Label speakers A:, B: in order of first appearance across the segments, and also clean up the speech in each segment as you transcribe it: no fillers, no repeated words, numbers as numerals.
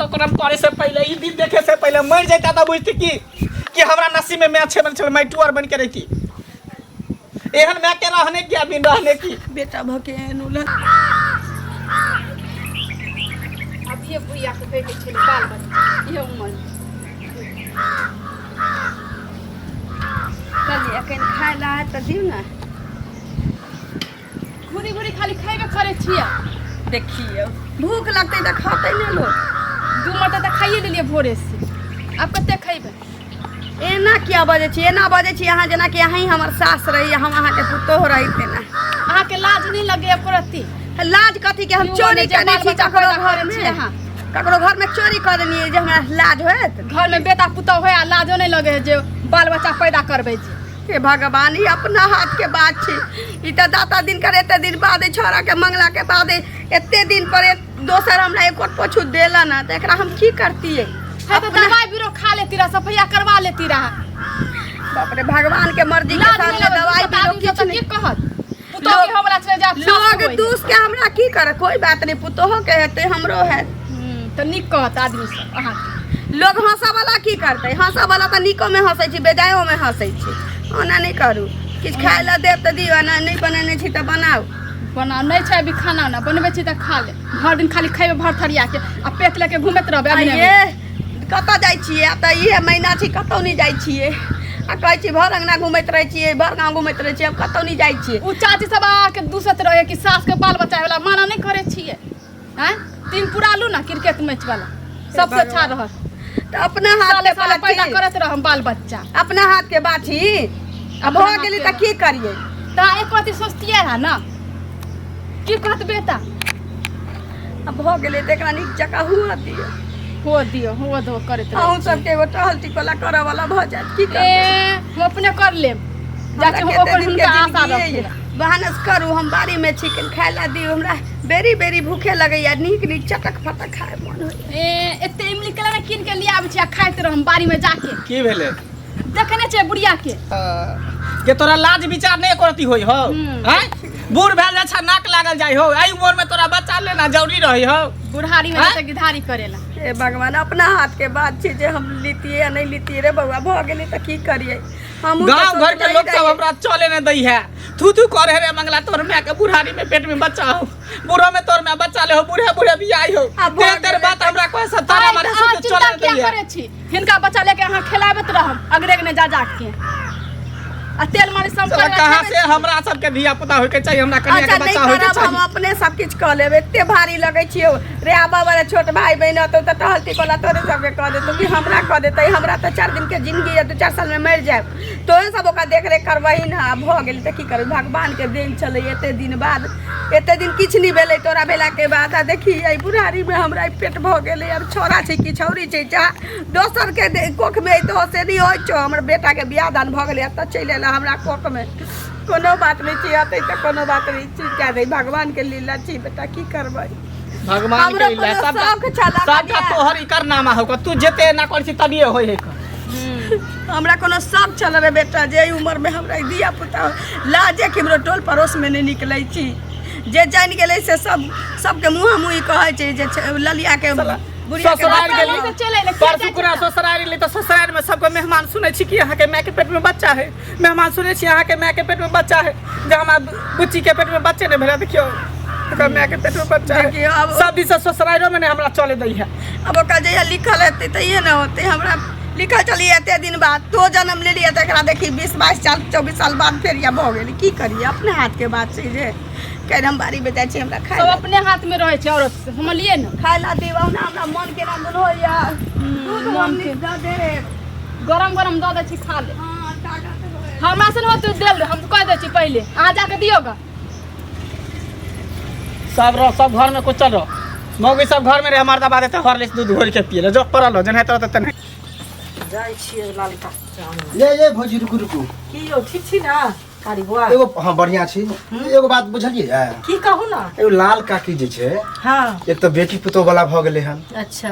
A: ककरम करे से पहले ई दिन देखे से पहले मर जाता त बुझती कि हमरा नसीब में मैं अच्छे बन चल मैं टूर बन के रहती एहन मैं के रहने की अभी रहने की
B: बेटा भकेनुला
C: अब ये बुइया के बेटे छले बाल बच्चा ये उमर
B: चलिए कहीं खाए ला है तो दियो ना
C: घुरी घुरी खाली खाइबे करे छिया
B: देखिए भूख लगते तो खाते नहीं लोग
C: दू मटा त खाइए लेलिए भोरे से अब कते खाइबे
B: एना क्या बजे छी एना बजे छी अहाँ जना कि अहीं हमर सास रही हम अहाँ के पुतोह रही तेना
C: अहाँ के लाज नहीं लगे एको
B: लाज कथी के हम चोरी करने छी ककरो घर में ककरो घर में चोरी करनी है जे हमरा लाज होत
C: घर में बेटा पुतौह होय आ लाजो नहीं लगे जे बाल बच्चा पैदा करबे जे
B: हे भगवान ई अपना हाथ के बात छी ई त दाता दिन करे एते दिन बाद छोरा के मंगला के बाद एते दिन पर दोसर हमरा एको पोछू देला ना त एकरा हम की करतिए
C: है तो दवाई बीरो खा लेती रहा सफैया करवा लेती रहा
B: बाप रे भगवान के मर्जी के सामने दवाई बीरो
C: किछ नहीं कहत पुतौह के हमरा चले जा
B: लोग दूस के हमरा की करे कोई बात नहीं पुतोह के हेते हमरो है
C: तो निक कहत आदमी सब अहाँ
B: लोग हंसा वाला की करते हंसा वाला तो निको में हंसै छी बेजायो में हंसै छी ओना नहीं करू किछ खाए ला देब त दियो ना नहीं बनेने छी त बनाओ
C: बना नहीं छै अभी खाना ना बनबे छी त खा ले हर दिन खाली खाइबे भर थरिया के आ पेट लेके घुमत रहबे अभी
B: ये कत जाई छिए त ये महीना छी कतौ नहीं जाई छिए आ कहै छी भर अंगना घुमैत रहै छिए भर गांव घुमैत रहै छिए अब कतौ नहीं जाई छिए
C: उ चाची सब आके दूसत रहे कि सास के बाल बच्चा वाला माना नहीं करे छिए हैं तीन पुरालू ना क्रिकेट मैच वाला सबसे अच्छा रह
B: त अपना हाथ ले
C: पैदा करत रह हम बाल बच्चा
B: अपना हाथ के बात छी अब हो गेली त की करिए
C: ता एक बात सोचतिए है ना की कहत बेटा
B: अब हो गेली त एकरा नीक जका हुआ दियो
C: हो दो करत रह
B: हम सब के एगो टहल टिकोला करे वाला भ जात की कर
C: हम अपने कर लेब जाके हम ओकर हुनका आशा रखे
B: बहानस करू हम बाड़ी में चिकन खाए ला दियो हमरा बेरी बेरी भूखे लगैया नीक नीक चटक फटक खाए मन होय
C: एते इमली केला ना किन के लिया आबै छी आ खाइत रह हम बाड़ी में जाके
A: की भेले
C: देखने छै बुढ़िया
A: के तोरा लाज विचार नहीं करती होई हो हैं बूढ़ भेल जा छ नाक लागल जाई हो आई उम्र में तोरा बच्चा लेना जरूरी रही हो
C: बुढ़ारी में जैसे गिधारी करेला
B: हे भगवान अपना हाथ के बात छी जे हम लीतिए या नहीं लीतिए रे बउआ भ गेली त की करिए हम
A: गांव घर के लोग सब हमरा चले न दई है थू करे रे मंगला तोर में के बुढ़ारी में पेट में बच्चा हो बूढ़ो में तोर में बच्चा ले हो बूढ़े बूढ़े भी आई हो तेरे बात हमरा कोई सब तारा मारे सब चले न दई है
C: करे छी हिनका बच्चा लेके अहाँ खिलाबत रहम अगरे ने जा के आ तेल मारे सब
A: कहां से हमरा सब के धिया पुता होय के चाहिए हमरा कन्या के बच्चा होय के चाहिए
B: हम अपने सब कुछ क लेबे एते भारी लगै छियो रे आबा वाला छोट भाई बहन तो टहलती कोला तोरे सब के कह दे तू भी हमरा कह देतै हमरा तो 4 दिन के जिंदगी है 2-4 साल में मर जाए तो सब ओका देख रेख करबही ना भ गेल त की करब भगवान के देन चले एते दिन बाद एते दिन किछ नहीं भेलै तोरा भेला के बाद आ देखी आई बुढ़ारी में हमरा पेट भ गेलै अब छोरा छै कि छौरी छै जा दोसर के कोख में तो से नहीं होय छो हमर बेटा के बियाह दान भ गेलै त चले हमरा कोक में कोनो बात नहीं छी आते त कोनो बात नहीं छी क्या दे भगवान के लीला छी बेटा की करबै
A: भगवान के लीला सब तोहर इकर नामा हो तू जेते ना करछि तबिए होय है
B: हमरा कोनो सब चल रे बेटा जे उम्र में हमरा दिया पुता लाजे के हमरो टोल पड़ोस में नहीं निकलै छी जे जान गेलै से सबके मुंह मुही कहै छै जे ललिया के
A: ससुराल गेली परसु कुरा ससुराल गेली तो ससुराल में सबको मेहमान सुनै छी कि अहाँ के माय के पेट में बच्चा है मेहमान सुनै छी अहाँ के माय के पेट में बच्चा है जे हमरा बुच्ची के पेट में बच्चे ने भेला देखियो ओकर माय के पेट में बच्चा है सब दिन से ससुराल में ने हमरा चले दै है
B: अब ओका जे लिखल हेतै त ये न होतै हमरा लिखल चली एते दिन बाद तो जन्म ले लिया त एकरा देखी 20-22 साल 24 साल बाद फेर या भ गेली की करिए अपने हाथ के बात छै जे कह हम बाड़ी में जाय छी हमरा खाए
C: सब अपने हाथ में रहे छै औरत हम लिए न
B: खाए ला देबा ना हमरा मन के ना मन होया दूध मन के द दे
C: गरम गरम द दे छी खा ले
B: हां ताकत होय
C: हमरा से न तू देल हम कह दे छी पहले आ जाके दियोगा
A: सब घर में कुछ चल रहो मौगी सब घर में रे हमार दबा देते हॉर्लिक्स दूध घोर के पिए जो परल हो जने तो तने
B: जाय छिए लालिका
D: ये भौजी रुकू
B: की यो ठीक छी ना कारी बुआ
D: एगो हां बढ़िया छी एगो बात बुझलिए
B: की कहू ना
D: एगो लाल काकी जे छै
B: हां
D: एक तो बेटी पुतो वाला भ गेले हन
B: अच्छा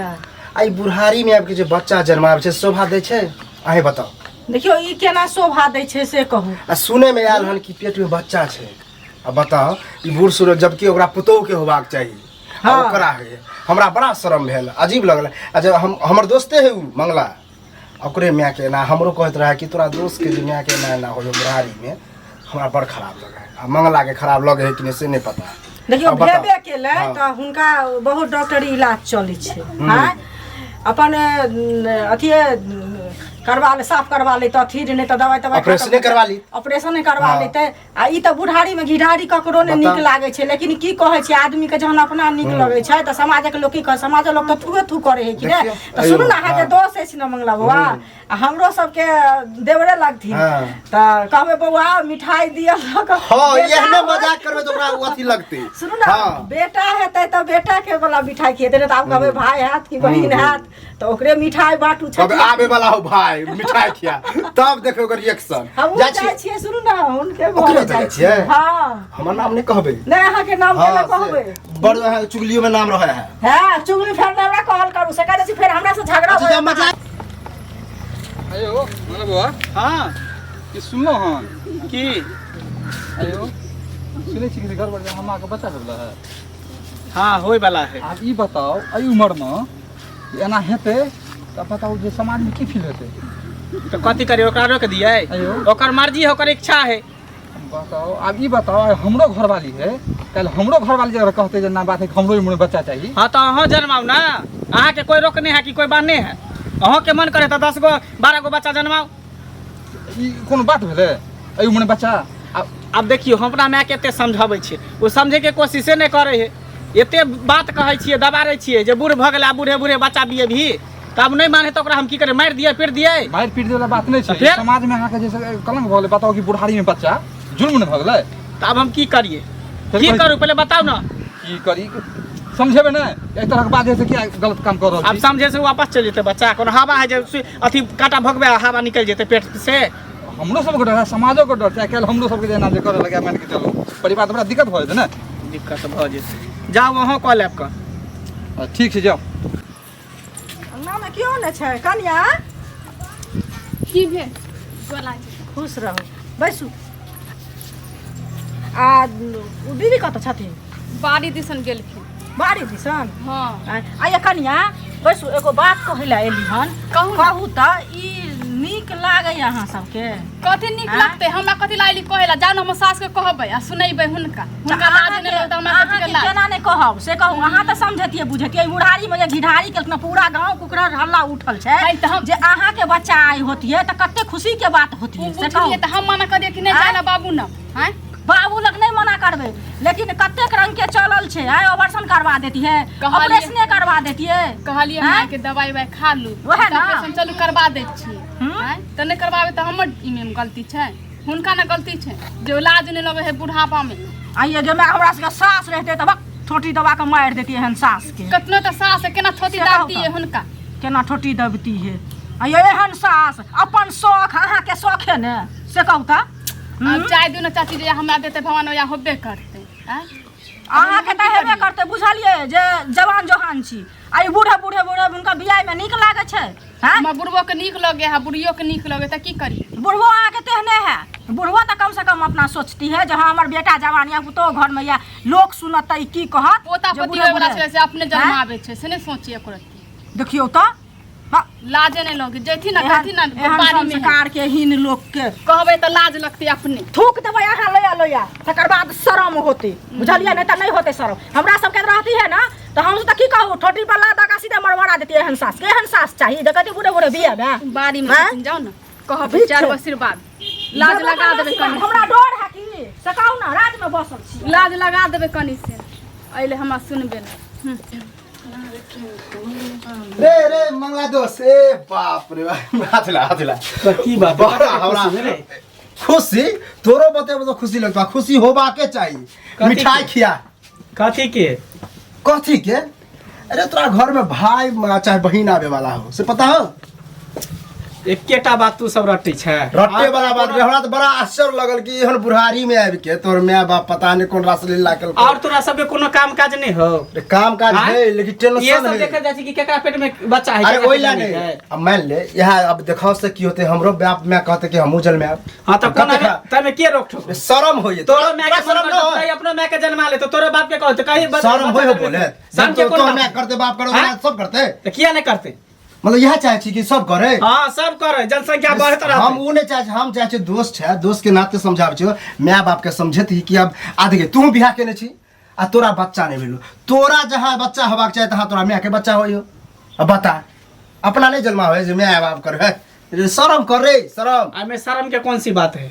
D: आई बुढ़ारी में आब के जे बच्चा जन्मावे छै शोभा दै छै अहे बताओ
B: देखियो ई केना शोभा दै छै से कहू
D: आ सुने में आयल हन कि पेट में बच्चा छै आ बताओ ई बूढ़ सूरत जबकि ओकरा पुतो के होबाक चाहिए हां ओकरा है आ हमरा बड़ा शर्म भेल, अजीब लगल। अच्छा हमर दोस्ते है उ मंगला, ओकरे माय के ना हमरो कहत रहा कि तोरा दोस्त के माय के ना हो बुढ़ारी में, हमरा बड़ खराब लगे। आ मंगला के खराब लगे है कि नहीं से नहीं पता।
B: देखियो भेबे केले त हुनका बहुत डॉक्टरी इलाज चलै छै। हां अपन अथी करवा ले, साफ करवा ले, तो फिर नहीं तो दवाई
D: ऑपरेशन करवा ली,
B: ऑपरेशन करवा लेते। आ ई तो बुढ़ारी में घिढारी ककरो ने निक लागे छै, लेकिन की कहे छै आदमी के जहन अपना निक लगे छै त समाज के लोग की कह, समाज लोग तो थुए थु करे है कि ने। त सुनु ना है जे दोस्त है न मंगला बउआ, आ हमरो सब के देवरे लगथि त कहबे बउआ मिठाई दिया लग।
D: हां एहने मजाक करबे त ओकरा अथी लगते।
B: सुनु ना बेटा हेतै त बेटा के वाला मिठाई खिएते न, त आप कहबे भाई हाथ की बहिन हाथ तो ओकरे मिठाई बाटू छै।
D: अब आबे वाला हो भाई मिठाई खिया, तब देखो ओकर रिएक्शन।
B: जा छिए सुनु ना उनके घर जाय छिए। हां
D: हमर नाम नहीं कहबे,
B: नहीं अहाँ के नाम केना कहबे,
D: बड़ अहाँ चुगलियो में नाम रहे है।
B: हां चुगली फेर हमरा कॉल करू से कहै छी, फेर हमरा से झगड़ा हो
D: मजाक।
E: आयो मतलब बुआ
A: हां
E: कि सुनलो हन
A: की
E: आयो सुनै छी कि घर पर हमरा के बच्चा सब है।
A: हां होय वाला है।
E: आप ई बताओ एई उम्र में एना हेते त बताओ जे समाज में की फील हेते।
A: तो कथी करे, ओकरा रोक दिए, ओकर मर्जी है, ओकर इच्छा है।
E: बताओ अब ई बताओ हमरो घरवाली है, कल हमरो घरवाली अगर कहते जे ना बात है हमरो में बच्चा चाहिए।
A: हाँ तो अहाँ जन्माओ ना, अहाँ के कोई रोकने है कि कोई बाने है। अहाँ के मन करे तो 10 गो 12 गो बच्चा जन्माओ।
E: ई कोनो बात भेले एई उम्र में बच्चा।
A: अब देखियो हमरा माय के एते समझाबै छै, वो समझे के कोशिशे नहीं करे है। एते बात कहै छियै, दबारै छियै जे बूढ़ भ गेला, बूढ़े बूढ़े बच्चा बिये भी, तब नहीं माने तो ओकरा हम की करे, मार दिए पीट दिए।
E: मार पीट वाला बात नहीं छै,
A: फिर?
E: समाज में अहाँ के जैसे कलंक भ गेले। बताओ कि बुढ़ारी में बच्चा जुल्म न भ गेले,
A: तब हम की करिए,
E: फिर
A: की
E: कोई-
A: करू पहले बताओ ना।
E: की करी समझेबे ना एक तरह के बात है से क्या गलत काम कर रहल
A: अब
E: छी।
A: समझे से वापस चल जेते बच्चा, कोनो हवा है जे अथी काटा भगबे हवा निकल जेते पेट से।
E: हमरो सब के डर है, समाजो के डर छै। कल हमरो सब के जेना जे करे लगे मान के चलो परिवार तो बड़ा दिक्कत भ जेते ना।
A: दिक्कत भ जेते, जाओ वहाँ कॉल ऐप का।
E: ठीक छै जाओ।
B: अंगना में क्यों न छै कन्या?
C: की भेल बोला
B: खुश रहो, बैसू। आ उ दीदी कत छथिन?
C: बाड़ी दिसन गेलखिन।
B: बाड़ी दिसन?
C: हाँ
B: आ ये कन्या बैसू, एगो बात कहला एली हन। कहू त ई नीक लागे अहाँ सबके?
C: कथी निक लगते हमरा, कथी लाइली कहेला, जान हम सास के कहबै आ सुनैबै हुनका लाज नै लगत हमरा कथी के लाज।
B: केना नै कहब से कहू, अहाँ त समझतिए बुझतिए। बुढ़ारी में जे घिढारी के पूरा गांव कुकरा हल्ला उठल छै जे अहाँ के बच्चा आई होतिए त कते खुशी के बात होतिए से कहू।
C: त हम मना कर दिए कि नहीं जाना बाबू न हैं।
B: बाबू लग नहीं मना करबे, लेकिन कतेक रंग के चलल छै। ऑपरेशन करवा देती है, ऑपरेशन करवा देती है।
C: कहलिए मां के दवाई वाई खा लू,
B: वहे ना
C: ऑपरेशन चलू करवा दै छी हैं। त नहीं करवावे त हमर इमे गलती छै, हुनका ना गलती छै जो इलाज नहीं लगे है बुढ़ापा में।
B: आइए जे मैं हमरा के सास रहते तब छोटी दबा के मार देती है सास के।
C: कितनो त सास है, केना छोटी दाबती है हुनका,
B: केना छोटी दबती है। आइए एहन सास अपन शौक, अहाँ के शौक है ने से कहू त।
C: अब चाय दू ना चाची जे हमरा देते भगवान या होबे करते हैं।
B: अहाँ के त हेबे करते, बुझलिए जे जवान जोहान छी। आई बूढ़े बूढ़े बूढ़े उनका बियाह में नीक लागे छै। हां
C: हम बुढ़बो के नीक लगे है, बुढ़ियो के नीक लगे त की करी।
B: बुढ़बो अहाँ के तेहने है, बुढ़बो त कम से कम अपना सोचती है जे हाँ हमर बेटा जवान या पुतो घर में या लोग सुनत त की कहत।
C: पोता पोती होय वाला छै से अपने जन्मावे छै से नहीं सोचिए करत।
B: देखियो त
C: लाजे नहीं लगे, जैथी ना कथी ना
B: एहन
C: बाड़ी में
B: संस्कार के हीन लोग के
C: कहबे त लाज लगती अपने।
B: थूक देबै अहाँ लोया लोया, तकर बाद शरम होते, बुझलिए नहीं त नहीं होते शरम। हमरा सबके रहती है ना तो हम त की कहू, ठोटी पर लाद का सीधे मरमरा देती है। एहन सास के एहन सास चाहिए जकती बूढ़े बूढ़े बिया में
C: बाड़ी में जाओ ना कहबे चार आशीर्वाद लाज लगा देबे कनी।
B: हमरा डर है कि से कहू ना, राज में बसल छी,
C: लाज लगा देबे कनी से अइले हमरा सुनबे ना।
D: रे रे मंगला दोस्त, ए बाप रे हाथ ला
A: की बात
D: बड़ा हमरा खुशी तोरो बतेबो तो खुशी लगता, खुशी होबा के चाहिए। मिठाई खिया।
A: कथी के?
D: कथी के? अरे तोरा घर में भाई चाहे बहन आवे वाला हो से पता हो?
A: एकेटा बात तू सब रट्टी छै
D: रट्टे वाला बात रे, हमरा तो बड़ा आश्चर्य लगल कि एहन बुढ़ारी में आबि के तोर माय बाप पता नहीं कौन रासलीला केलको।
A: और तोरा सबके कोनो काम काज नहीं हो?
D: काम काज
A: हाँ?
D: है लेकिन टेंशन
A: ये सब
D: है।
A: देखा जाय छै कि केकरा पेट में बच्चा है,
D: अरे
A: केकरा
D: ओइ
A: पेट
D: ला
A: में
D: नहीं
A: है।
D: अब मान ले यहाँ अब देखाओ से की होते हमरो बाप में कहते कि हमहू जल में आब।
A: हां त कोना तमे के रोक ठोक?
D: शर्म होई
A: तोरो माय के
D: शर्म न हो।
A: अपनो माय के जन्मा ले तो तोरो बाप के कहते कहीं
D: शर्म होई हो बोले
A: शर्म के
D: तो
A: कोन
D: मैं करते बाप करो
A: हाँ?
D: सब करते
A: त किया नहीं करते?
D: मतलब यह चाहे छी कि सब करे।
A: हां सब करे, जनसंख्या बढ़त रहत।
D: हम उ नहीं चाहे, हम चाहे छी दोस्त है, दोस्त के नाते समझाब छी माय बाप के समझत ही कि अब आदि तू बियाह केने छी आ तोरा बच्चा नहीं भेलो, तोरा जहां बच्चा होबाक चाहे तहां तोरा माय के बच्चा होइयो। अब बता अपना नहीं जन्मा होए जे माय बाप कर है, शर्म कर रे शर्म।
A: आ में शर्म के कौन सी बात है?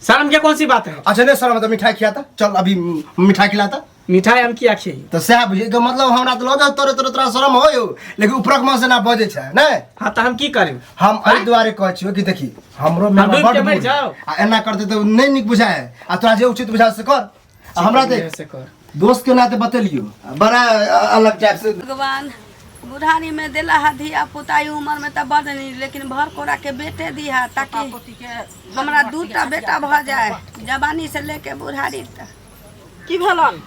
A: शर्म के कौन सी बात है?
D: अच्छा नहीं शर्म तो मिठाई खिलाता, चल अभी मिठाई खिलाता।
A: मिठाई हम किया खियाई?
D: तो सह बुझे के मतलब हमरा तो लगे तोरे तोरे तोरा शर्म होयो, लेकिन उपरक में से ना बजे छै नहीं।
A: हां त हम की करें?
D: हम एहि दुआरे कहै छियो कि देखी हमरो में
A: हम डूब
D: बड़
A: के मर
D: बूढ़
A: जाओ।
D: आ एना करते तो नहीं निक बुझाए, आ तोरा जे उचित बुझा से कर। आ हमरा देख
A: से कर।
D: दोस्त के नाते बतेलियो बड़ा अलग टाइप से।
B: भगवान बुढ़ारी में दिला है धिया पुता उम्र में तो बड़ नहीं, लेकिन भर कोरा के बेटे दिया ताकि हमरा 2टा बेटा भ जाए जवानी से लेके बुढ़ारी तक।
C: की भेलन?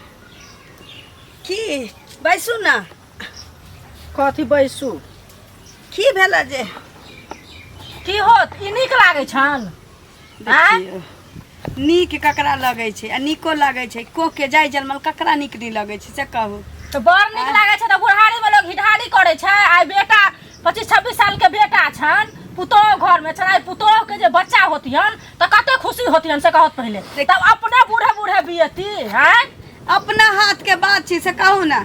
B: की बैसू ना,
C: कथी बैसू?
B: की भेल जे
C: की होत? ई नीक लागै छन?
B: देखियौ, नीक ककरा लगै छै आ नीको लागै छै, कोख के जाय जलमल ककरा नीक नहीं लगै छै से कहू।
C: तो बड़ नीक लागै छै त बुढ़ारी में लोग हिढारी करे छै। आइ बेटा 25-26 साल के बेटा छन, पुतोह घर में छन, पुतोह के जे बच्चा होतियन त कते खुशी होतियन से कहत पहले। तब अपने बूढ़े बूढ़े बियती हैं?
B: अपना हाथ के बात छी से कहू ना।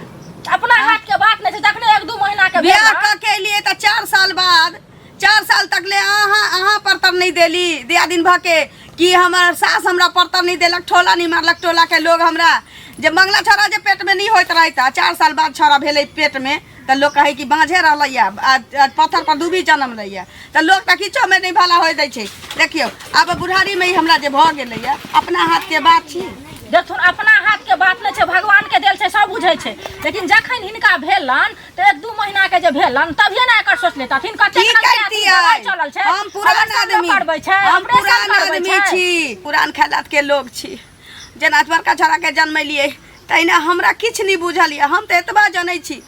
C: अपना हाथ के बात नहीं छै, जखने 1-2 महीना के
B: बियाह
C: भेल
B: के लिए तो 4 साल बाद 4 साल तक ले अहाँ परतर नहीं देली दिया दिन भ के कि हमार सास हमरा परतर नहीं देलक, ठोला नहीं मारलक, टोला के लोग हमरा जब मंगला छोरा जे पेट में नहीं होत रहता 4 साल बाद छोरा भेले पेट में तो लोग कहे कि बाँझे रहलैया, पत्थर पर डूबी जन्म लैया तो लोग तो किछो में नहीं भला हो दै छै। देखियो अब बुढ़ारी में ही हमरा जे भ गेलैया अपना हाथ के बात छी।
C: देखथुन अपना हाथ के बात नहीं छै, भगवान के देल छै, सब बुझै छै। लेकिन जखन हिनका भेलन तो 1-2 महीना के जे भेलन तभिए ना एकर सोच लेतथिन कते
B: की करती है?
C: चलल छै।
B: हम पुरान आदमी,
C: करबै छै,
B: हम पुरान
C: करबै
B: आदमी
C: छै।
B: छी, पुरान ख्यालात के लोग छी। जेना बड़का छोरा के जन्मलिए तहिना हमरा किछ नहीं बुझल ये। हम तो एतबा जानै छी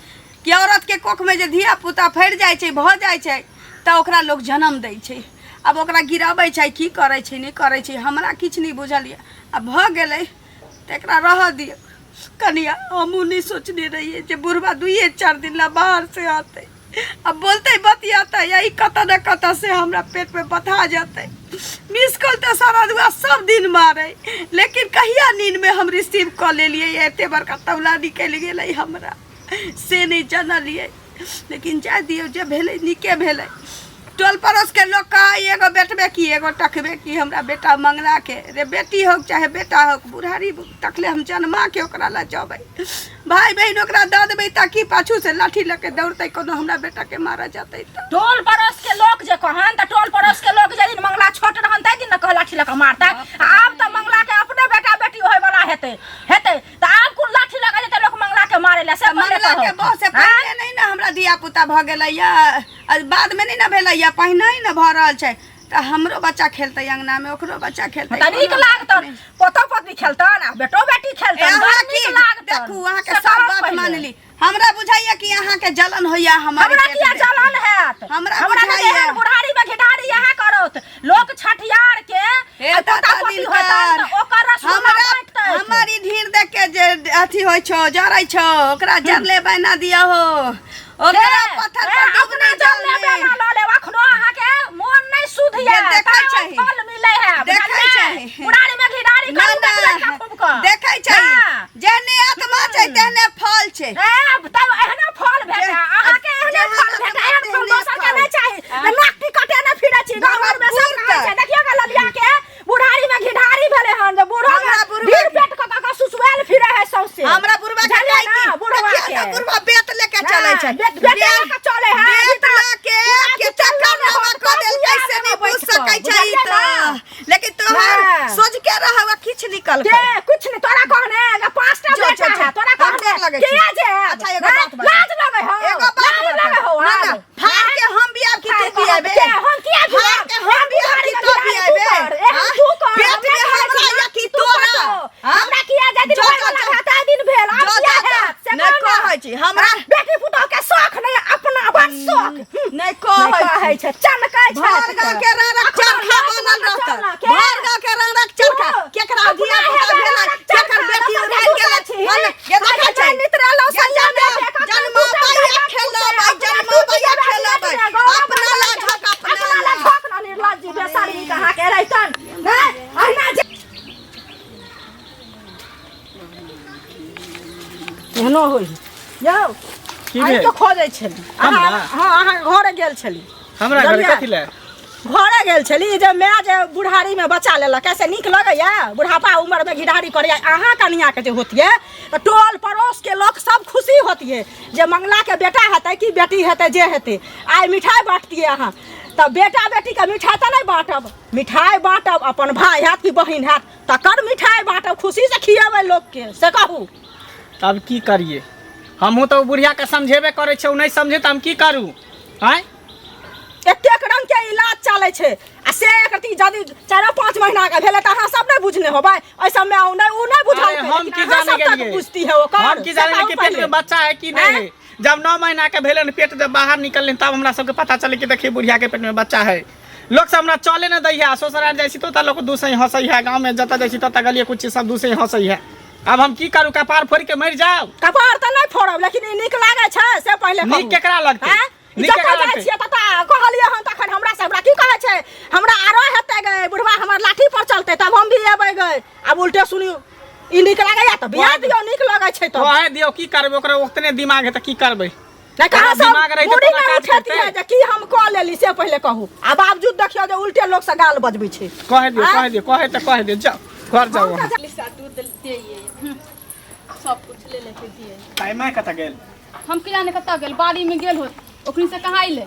B: कि औरत के कोख में जे धिया पुता फैर जाय छै भ जाय छै तो ओकरा लोग जन्म दै छै। अब ओकरा गिराबै छै, की करै छै नहीं करै छै हमरा किछ नहीं बुझल ये। अब भ गेलै तो एकरा रह दियो कनिया। हमहूँ नहीं सोचने रहिए जे बुढ़वा 2-4 दिन ला बाहर से आते, अब बोलते बतियाता यही कत न कत से हमरा पेट में बता जाते। मिस कॉल तो सारा दुआ सब दिन मारे, लेकिन कहिया नींद में हम रिसीव कर ले लिए एते बड़का तौला निकल गेलै हमरा से नहीं जानलिए। लेकिन जा दियो जे भेलै नीके भेलै। टोल पड़ोस के लोग कहा एगो बेटबे की एगो टकबे की हमरा बेटा मंगला के रे बेटी हो चाहे बेटा हो बुढ़ारी तकले हम जन्मा के ओकरा ला जबै भाई बहन ओकरा दऽ देबै ताकि पाछू से लाठी लेके दौड़तै कोनो हमरा बेटा के मारा जतै त।
C: टोल पड़ोस के लोग जे कहन त टोल पड़ोस के लोग जे दिन मंगला छोट रहन तै दिन न कह लाठी लगा मारता। आब त मंगला के अपने बेटा बेटी होय वाला हेतै त आब कुल लाठी लगा जेतै लोग मंगला के मारे ला से
B: मंगला के बहुत से पहले नहीं ना हमरा दिया पुता भ गेलैया, बाद में नहीं ना भेलैया, पहिने ही ना भ रहल छै त हमरो बच्चा खेलतै अंगना में, ओकरो बच्चा खेलतै
C: त नीक लागतन, पोतो पत्नी खेलतन आ बेटो बेटी खेलतन, नीक लागतन।
B: देखू अहाँ के सब बात मान ली। हमरा बुझाइया कि अहाँ के जलन होइया हमारे
C: हमरा किया जलन हैत?
B: हमरा
C: बुझाइया बुढ़ारी में घिढारी यहा करत लोग छठियार के पोता पत्नी होतन ओकर रसम बैठतै।
B: हमारी ढीर देख के जे अथी होय छो जरै छो ओकरा जरले बना दिया हो, ओकरा पत्थर पर डूबना
C: जरले बना ल ले। अखनो अहाँ के मन नहीं शुद्ध ये,
B: देखै छै
C: फल मिलै है,
B: देखै छै
C: बुढ़ारी में घिढारी कर खूब क
B: देखै छै जेने आत्मा छै तेने फल छै।
C: तब एहने फल भेटै अहाँ के, एहने फल भेटै, एहन फल दोसर के नहीं चाही। नाकटी कटे न फिरै छी गाँव घर में सब कहै छै। देखियो ग ललिया के बुढ़ारी में घिढारी भेले हन जे बूढ़ा भीड़ पेट क सुसुएल फिरै है सौसे।
B: हमरा बुढ़वा के
C: बुझलियै ना, बुढ़वा के
B: बुढ़वा बेत लेके चलै छै,
C: बेट लेके चले है,
B: बेत लेके के चक्कर नामा क देल कैसे नहीं बुझ सकै छै ई त। लेकिन तोहर सोच के रहवा किछ निकल
C: के कुछ नहीं तोरा कहने 5टा बेटा है तोरा कहने के जे।
B: अच्छा एगो बात बता,
C: लाज लगे हो,
B: एगो बात
C: लगे हो
B: ना ना फाड़ के हम बियाह की तू बियाह बे
C: हम किया
B: नहीं कहै
C: छै चनकै छै
B: भर गाँव के रंगक चरखा बनल रहत भर गाँव के रंगक चरखा केकरा धिया पुता भेलै केकर बेटी उड़ाल गेलै ये देखै छै
C: नित्र लो
B: जन्मा बैया खेलबै अपना ला झक अपना ला
C: निर्लज्जी बेसारी कहाँ के रहितन अहिना एहनो होई यौ
A: की
C: आइ
A: भेल?
C: तो खोजै छली
A: हमरा?
C: हाँ अहाँ घरे गेल छली
A: हमरा घर
C: बुझलियै?
A: कथी ले
C: घरे गेल छली जे माय जे बुढ़ारी में बच्चा लेलक कैसे नीक लगैया बुढ़ापा उम्र में घिढारी करैया अहाँ कनिया के जे होतिए तो टोल पड़ोस के लोग सब खुशी होतिए जे मंगला के बेटा हेतै कि बेटी हेतै जे हेतै आइ मिठाई बांटतिए अहाँ तब बेटा बेटी के मिठाई तो नहीं बांटब मिठाई बांटब अपन भाई हैत कि बहिन हैत तकर मिठाई बांटब खुशी से खियेबै लोग के से कहू
A: तब की करिए हमहूँ तो बुढ़िया के समझेबे करे छै नहीं समझे तो हम की करू आय
C: एतेक रंग के इलाज चले छे आ से एकरती जदी 4-5 महीना के भेले त अहाँ सब नहीं बुझने होबै ऐ सब में उ नहीं बुझाई
A: हम की जाने गेलिए
C: बुझती है ओकर
A: हम की जाने कि पेट में बच्चा है कि नहीं है जब 9 महीना के भेले न पेट जब बाहर निकलले तब हमरा सबके पता चले कि देखिए बुढ़िया के पेट में बच्चा है लोग सब हमरा चले न दै है ससुराल जाई छी तो लोग दूसरे हंसई है गांव में जता जाई छी तता गलिए कुछ सब दूसरे हंसई है अब हम की करू कपार फोड़ के मर जाओ
C: कपार त नहीं फोड़ब लेकिन ई नीक लागे छै से पहले कहू
A: नीक केकरा लगतै नीक
C: जब
A: केकरा
C: जाई
A: लगतै
C: छियै तता कहलिए हम तखन हमरा से हमरा की कहै छै हमरा आरो हेतै गए बुढ़वा हमर लाठी पर चलते तब हम भी एबै गए अब उल्टे सुनियो ई नीक लागैया त बियाह दियो नीक लागै छै तो
A: ओहे दियो की करबै ओकरा उतने दिमाग है त की करबै
C: नहीं कहाँ से
A: दिमाग रहितै
C: मुड़ी
A: तो
C: नहीं
A: काज
C: उठेती
A: करतै।
C: है जे की हम कह लेली से पहले कहू आ बावजूद देखियो जे उल्टे लोग से गाल बजबै छै
A: कह दियो कह दियो जाओ घर जाओ वहाँ
F: सब कुछ ले लेके दिए
A: टाइम है कत गेल
F: हम की जाने कत्ता गेल बाड़ी में गेल होत ओकनी से कहाँ अइले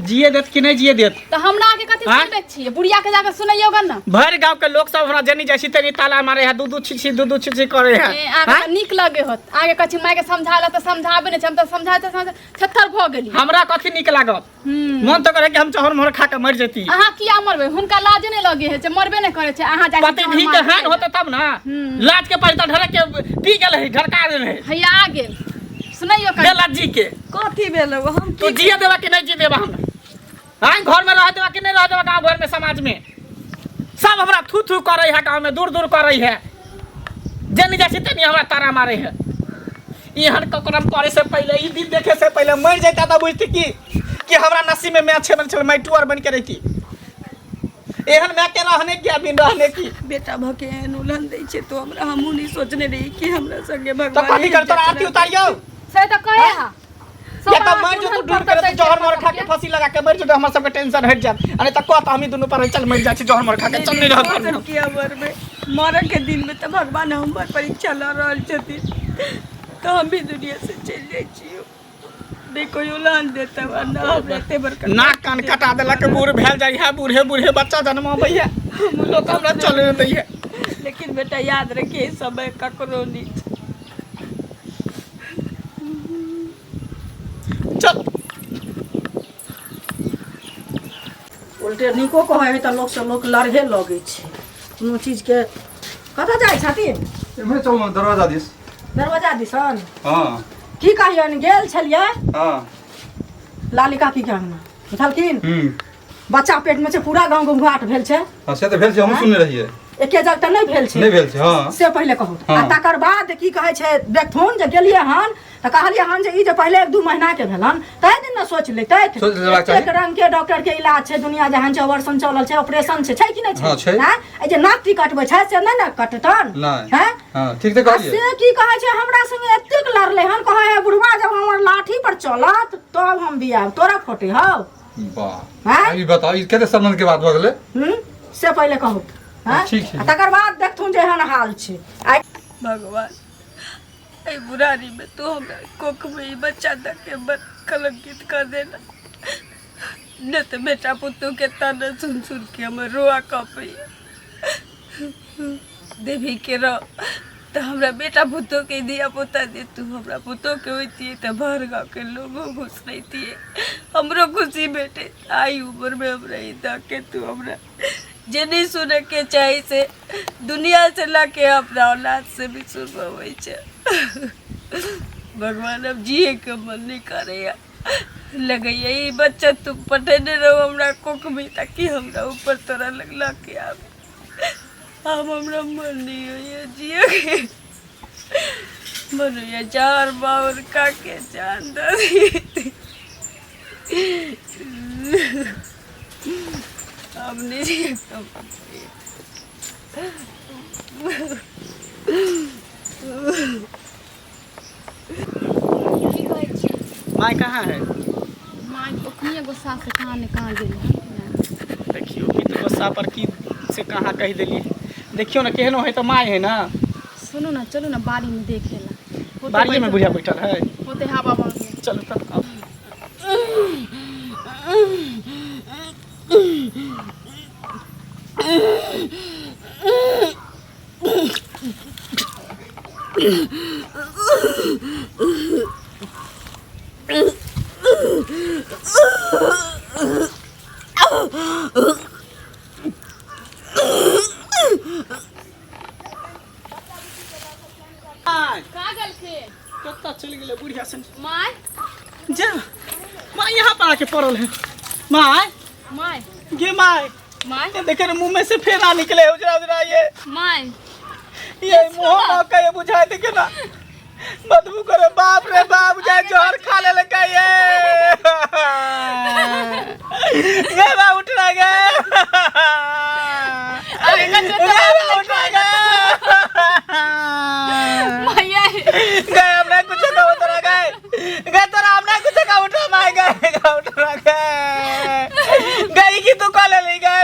A: जिए देत कि नहीं जिए देत
F: तो हमरा आके कथी
A: हाँ?
F: सुनबे छियै बुढ़िया के जाके सुनैयो गन ना
A: भर गांव के लोग सब हमरा जनी जैसी तेनी ताला मारे है दू छिछी करे है
F: ए, आगे तो नीक लगे होत आगे कछि माय के समझाला तो समझाबे ने हम तो समझाते छत्थर भ गेली
A: हमरा कथी निक लागत मन तो करे कि हम चहर मोहर खा के मर जेती
F: अहाँ किया मरबे हुनका लाज नहीं लगे है जे मरबे नहीं करे छै अहाँ जाके
A: पति भी के हान होते तब ना लाज के पैसा ढरक के पी गेल है ढरका देल है
F: हैया आ गेल सुनैयो कर
A: बेला जी के
B: कथी भेल हम
A: तो जिए देबा कि नहीं जिए देबा हम हां घर में रह देबा कि नहीं रह देबा गांव घर में समाज में सब हमरा थू थू करे है गांव में दूर दूर करे है जनी जैसी तनी हमरा तारा मारे है इहन ककरम करे से पहले ई दिन देखे से पहले मर जाता त बुझती कि हमरा नसीब में मैं अच्छे बन चल मैं टूर बन के रहती एहन मैं के रहने की अभी रहने की
B: बेटा भके उलहन दै छै तो हमरा हमहू नहीं सोचने रही कि हमरा संगे
A: तो
B: भगवान
A: कथी कर तोरा आरती उतारियो
F: से तो कहे हा
A: या त मर जो तू ढूंढ कर जहर मर खा के फांसी लगा के मर जो हमर सब के टेंशन हट जात अरे त कहत हम दोनों पर चल मर जा छी जहर मर खा के चल नहीं रहत घर में
B: की अमर में मरण के दिन में तो भगवान हमर परीक्षा ल रहल छथिन तो हम भी दुनिया से चल जाई छियो देखो उलहन देता वरना हम रहते बरकत
A: नाक कान कटा देला के बूढ़ भेल जाई है बूढ़े बूढ़े बच्चा जन्माबै है लोग हमरा चले दै है
B: लेकिन बेटा याद रखिए समय ककरो नहीं
A: चल
C: उल्टे निको कहै है त लोग से लोग लड़हे लगे छै कोनो चीज के कतऽ जाइ छथिन
E: एमे चल दरवाजा दिस
C: दरवाजा दिसन
E: हां
C: की कहियन गेल छलियै
E: हां
C: लाली काकी के अंगना बुझलखिन बच्चा पेट में छै पूरा गांव घुमघाट भेल छै
E: हां से त भेल छै हम सुनने रहिए
C: एके जग त नहीं भेल छै
E: नहीं भेल छै हां
C: से पहले कहू आ
E: हाँ।
C: तकर बाद की कहै छै देखथुन जे गेलियै हन त कहलियै हन जे ई जे पहले 1-2 महीना के भेलन तै दिन न सोच लेतै
E: सोच लेबाक चाही।
C: एक रंग के डॉक्टर के इलाज छै दुनिया जहान छै ऑपरेशन चलल छै ऑपरेशन छै कि नहीं
E: हाँ, छै।
C: छै हैं ए जे नाक कटबै छै से नहीं न कटतन
E: नहीं।
C: हैं
E: हां ठीक त
C: आ
E: कहलिए
C: से की कहै छै हमरा संगे एतेक लड़ले हन कहै है बुढ़वा जब हमर लाठी पर चलत तब हम बियाह तोरा फोटे हौ
E: वाह
C: हैं
E: अभी बताओ ई कते सम्मान के बात भ गेलै
C: से पहले कहू हैं
E: ठीक छै।
C: आ तकर बाद देखथुन जे एहन हाल छै आइ
B: भगवान ए बुरारी में तो हमरा कोख में ही बच्चा दे के मत कलंकित कर देना न तो बेटा पुतों के ताना सुन सुन के हम रोआ कपई देवी के रो तो हमरा बेटा पुतों के दिया पोता दे तू हमरा पुतों के होती है तो भर गाँव के लोगों घुस रहती है हमरो खुशी बेटे आई उम्र में हमरा ही दा के तू हमरा जे नहीं सुने के चाहे से दुनिया से लाके अपना औलाद से भी सुनवावे छे भगवान अब जिए के मन नहीं करे लगे यही बच्चा तू पटेने रहो हमरा कोख में ताकि हमरा ऊपर तोरा लगला के अब हमरा मन नहीं हो ये जियो के मनो ये चार बावर का के जान दे अब नहीं
F: की कहै छी
A: माय कहाँ है?
F: माँ ओखनिए गुस्सा से कहाँ ने कहाँ गेली।
A: देखियो कि तो गुस्सा पर की से कहाँ कह देली। देखियो ना केहनो है तो माय है ना।
F: सुनो ना चलो ना बाड़ी में देखे ला।
A: बाड़िए में बुढ़िया बैठल है।
F: होते हवा बन गए।
A: चलो तब अब
F: कागल के
A: कत्ता चल गेले बुढ़िया सन।
F: माय
A: जा माँ यहाँ पर आके पड़ल है। माय
F: माय
A: गे माय
F: माय
A: ये देखे ना मुंह में से फेना निकले उजरा उजरा
F: माय
A: ये मुंह में का ये बुझाए देखे ना बदबू करे। बाप रे बाप जाए जहर खा ले लगा ये बा उठ रहा गए
F: अरे
A: बा उठ रहा गए
F: मैया
A: गए हमने कुछ का उतरा गए गए तो हमने कुछ का उठा मार गए उठ रहा गए गई की तू कॉल ले गए